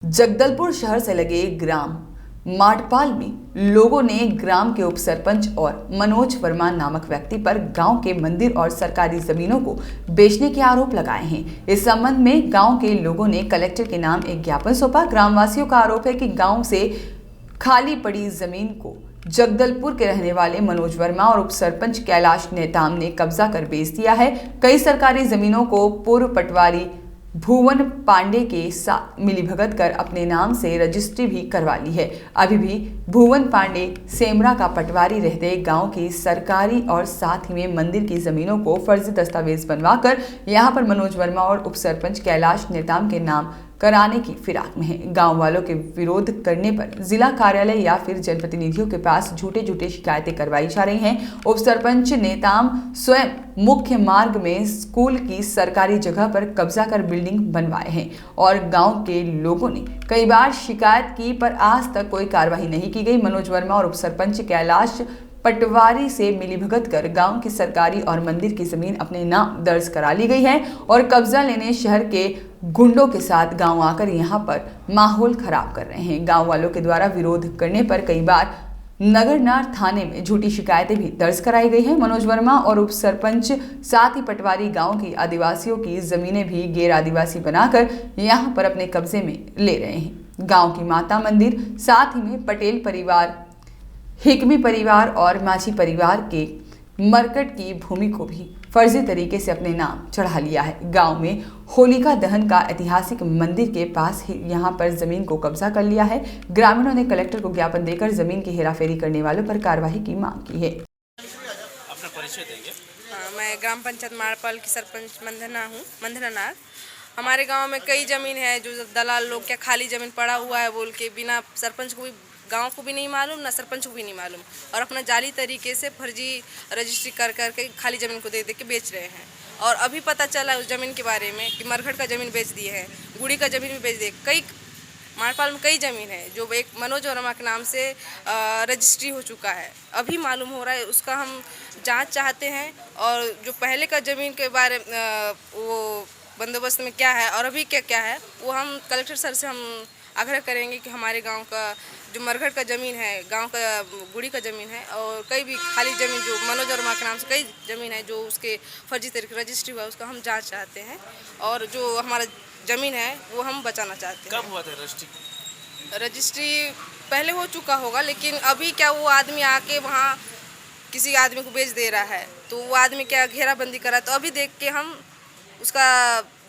जगदलपुर शहर से लगे ग्राम माटपाल में लोगों ने ग्राम के उप सरपंच और मनोज वर्मा नामक व्यक्ति पर गांव के मंदिर और सरकारी जमीनों को बेचने के आरोप लगाए हैं। इस संबंध में गांव के लोगों ने कलेक्टर के नाम एक ज्ञापन सौंपा। ग्रामवासियों का आरोप है कि गांव से खाली पड़ी जमीन को जगदलपुर के रहने वाले मनोज वर्मा और उप सरपंच कैलाश नेताम ने कब्जा कर बेच दिया है। कई सरकारी जमीनों को पूर्व पटवारी भुवन पांडे के साथ मिलीभगत कर अपने नाम से रजिस्ट्री भी करवा ली है। अभी भी भुवन पांडे सेमरा का पटवारी रहते गांव की सरकारी और साथ ही में मंदिर की जमीनों को फर्जी दस्तावेज बनवाकर यहां पर मनोज वर्मा और उप सरपंच कैलाश नेताम के नाम कराने की फिराक में है। गांव वालों के विरोध करने पर जिला कार्यालय या फिर जनप्रतिनिधियों के पास झूठे शिकायतें करवाई जा रही हैं। उप सरपंच नेताम स्वयं मुख्य मार्ग में स्कूल की सरकारी जगह पर कब्जा कर बिल्डिंग बनवाए हैं और गांव के लोगों ने कई बार शिकायत की पर आज तक कोई कार्रवाई नहीं की गई। मनोज वर्मा और उप सरपंच कैलाश पटवारी से मिलीभगत कर गांव की सरकारी और मंदिर की जमीन अपने नाम दर्ज करा ली गई है और कब्जा लेने शहर के गुंडों के साथ गांव आकर यहां पर माहौल खराब कर रहे हैं। गांव वालों के द्वारा विरोध करने पर कई बार नगरनार थाने में झूठी शिकायतें भी दर्ज कराई गई है। मनोज वर्मा और उप सरपंच साथ ही पटवारी गांव की आदिवासियों की जमीनें भी गैर आदिवासी बनाकर यहां पर अपने कब्जे में ले रहे हैं। गांव की माता मंदिर साथ ही में पटेल परिवार, हिकमी परिवार और माझी परिवार के मरकट की भूमि को भी फर्जी तरीके से अपने नाम चढ़ा लिया है। गांव में होलिका दहन का ऐतिहासिक मंदिर के पास ही यहां पर जमीन को कब्जा कर लिया है। ग्रामीणों ने कलेक्टर को ज्ञापन देकर जमीन की हेराफेरी करने वालों पर कार्रवाई की मांग की है। अपना परिचय देंगे। मैं ग्राम पंचायत माड़पाल की सरपंच मंधना नाग। हमारे गांव में कई जमीन है जो दलाल लोग क्या खाली जमीन पड़ा हुआ है बोल के बिना सरपंच को भी, गांव को भी नहीं मालूम ना सरपंच को भी नहीं मालूम और अपना जाली तरीके से फर्जी रजिस्ट्री कर करके खाली ज़मीन को दे के बेच रहे हैं। और अभी पता चला उस ज़मीन के बारे में कि मरघट का ज़मीन बेच दिए हैं, गुड़ी का ज़मीन भी बेच दिए। कई माड़पाल में कई ज़मीन है जो एक मनोज वर्मा के नाम से रजिस्ट्री हो चुका है, अभी मालूम हो रहा है। उसका हम जाँच चाहते हैं और जो पहले का ज़मीन के बारे वो बंदोबस्त में क्या है और अभी क्या है वो हम कलेक्टर सर से हम आग्रह करेंगे कि हमारे गांव का जो मरघट का ज़मीन है, गांव का गुड़ी का ज़मीन है और कई भी खाली ज़मीन जो मनोज वर्मा के नाम से कई ज़मीन है जो उसके फर्जी तरीके रजिस्ट्री हुआ उसका हम जांच चाहते हैं और जो हमारा ज़मीन है वो हम बचाना चाहते हैं। कब हुआ था रजिस्ट्री पहले हो चुका होगा लेकिन अभी क्या वो आदमी आके वहाँ किसी आदमी को बेच दे रहा है तो वो आदमी क्या घेराबंदी करा तो अभी देख के हम उसका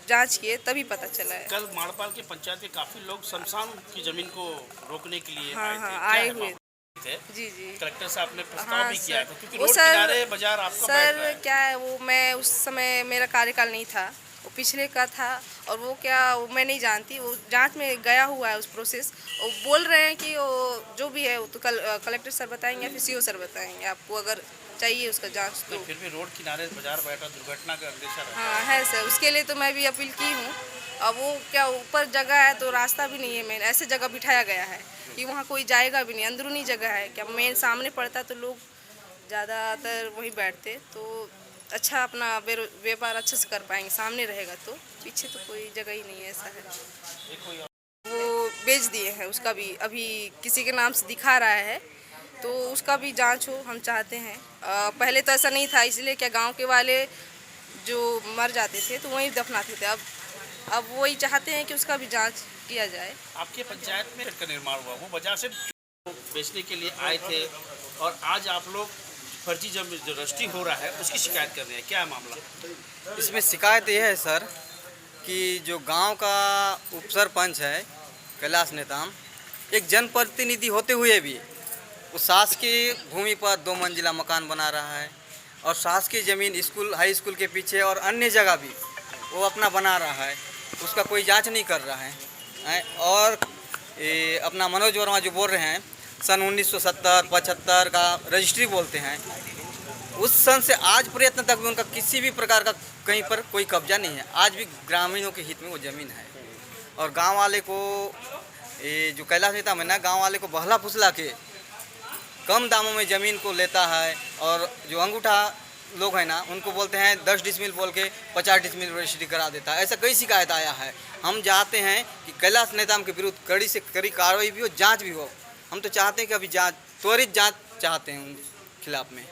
जांच किए तभी पता चला है। कल माड़पाल के पंचायत के काफी लोग शमशान की जमीन को रोकने के लिए आए हुए थे। जी कलेक्टर साहब ने प्रस्ताव भी किया था क्योंकि वो रोड किनारे बाजार आपका सर क्या है वो मैं उस समय मेरा कार्यकाल नहीं था, वो पिछले का था और वो क्या वो मैं नहीं जानती, वो जांच में गया हुआ है उस प्रोसेस। वो बोल रहे हैं कि वो जो भी है वो तो कलेक्टर सर बताएंगे या फिर सीओ सर बताएंगे आपको अगर चाहिए उसका जांच तो। फिर भी रोड किनारे बाजार बैठा दुर्घटना का अंदेशा है। हाँ है सर, उसके लिए तो मैं भी अपील की हूँ। अब वो क्या ऊपर जगह है तो रास्ता भी नहीं है, मेन ऐसे जगह बिठाया गया है कि वहाँ कोई जाएगा भी नहीं, अंदरूनी जगह है। क्या मेन सामने पड़ता तो लोग ज़्यादातर वहीं बैठते तो अच्छा अपना व्यापार अच्छे से कर पाएंगे, सामने रहेगा तो पीछे तो कोई जगह ही नहीं है। ऐसा है वो बेच दिए हैं, उसका भी अभी किसी के नाम से दिखा रहा है तो उसका भी जांच हो हम चाहते हैं। पहले तो ऐसा नहीं था इसलिए क्या गांव के वाले जो मर जाते थे तो वहीं दफनाते थे, अब वही चाहते हैं कि उसका भी जांच किया जाए। आपके पंचायत में का निर्माण हुआ वो बाजार से बेचने के लिए आए थे और आज आप लोग फर्जी जब जो रजिस्ट्री हो रहा है उसकी शिकायत कर रहे हैं, क्या है मामला? इसमें शिकायत ये है सर कि जो गांव का उप सरपंच है कैलाश नेताम, एक जनप्रतिनिधि होते हुए भी वो शासकीय भूमि पर 2 मंजिला मकान बना रहा है और शासकीय ज़मीन स्कूल हाई स्कूल के पीछे और अन्य जगह भी वो अपना बना रहा है, उसका कोई जांच नहीं कर रहा है। और अपना मनोज वर्मा जो बोल रहे हैं सन 1970-75 का रजिस्ट्री बोलते हैं, उस सन से आज प्रयत्न तक भी उनका किसी भी प्रकार का कहीं पर कोई कब्जा नहीं है। आज भी ग्रामीणों के हित में वो ज़मीन है और गांव वाले को जो कैलाश नेता है ना, गांव वाले को बहला फुसला के कम दामों में ज़मीन को लेता है और जो अंगूठा लोग हैं ना, उनको बोलते हैं 10 डिसमिल बोल के 50 डिसमिल रजिस्ट्री करा देता है। ऐसा कई शिकायत आया है। हम चाहते हैं कि कैलाश नेताम के विरुद्ध कड़ी से कड़ी कार्रवाई भी हो, जांच भी हो। हम तो चाहते हैं कि अभी जांच, त्वरित जांच चाहते हैं उन खिलाफ में।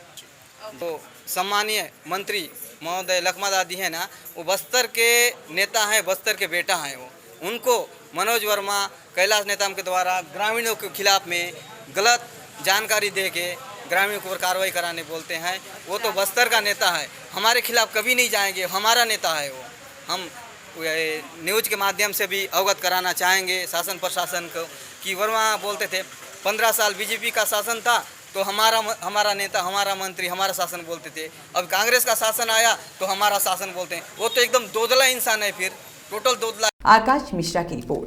तो सम्मानीय मंत्री महोदय लखमा दादी है ना, वो बस्तर के नेता हैं, बस्तर के बेटा हैं। वो उनको मनोज वर्मा कैलाश नेताम के द्वारा ग्रामीणों के खिलाफ में गलत जानकारी दे के ग्रामीणों को कार्रवाई कराने बोलते हैं। वो तो बस्तर का नेता है, हमारे खिलाफ कभी नहीं जाएंगे, हमारा नेता है वो। हम न्यूज़ के माध्यम से भी अवगत कराना चाहेंगे शासन प्रशासन को कि वर्मा बोलते थे 15 साल बीजेपी का शासन था तो हमारा नेता, हमारा मंत्री, हमारा शासन बोलते थे। अब कांग्रेस का शासन आया तो हमारा शासन बोलते हैं। वो तो एकदम दोदला इंसान है, फिर टोटल दोदला। आकाश मिश्रा की रिपोर्ट।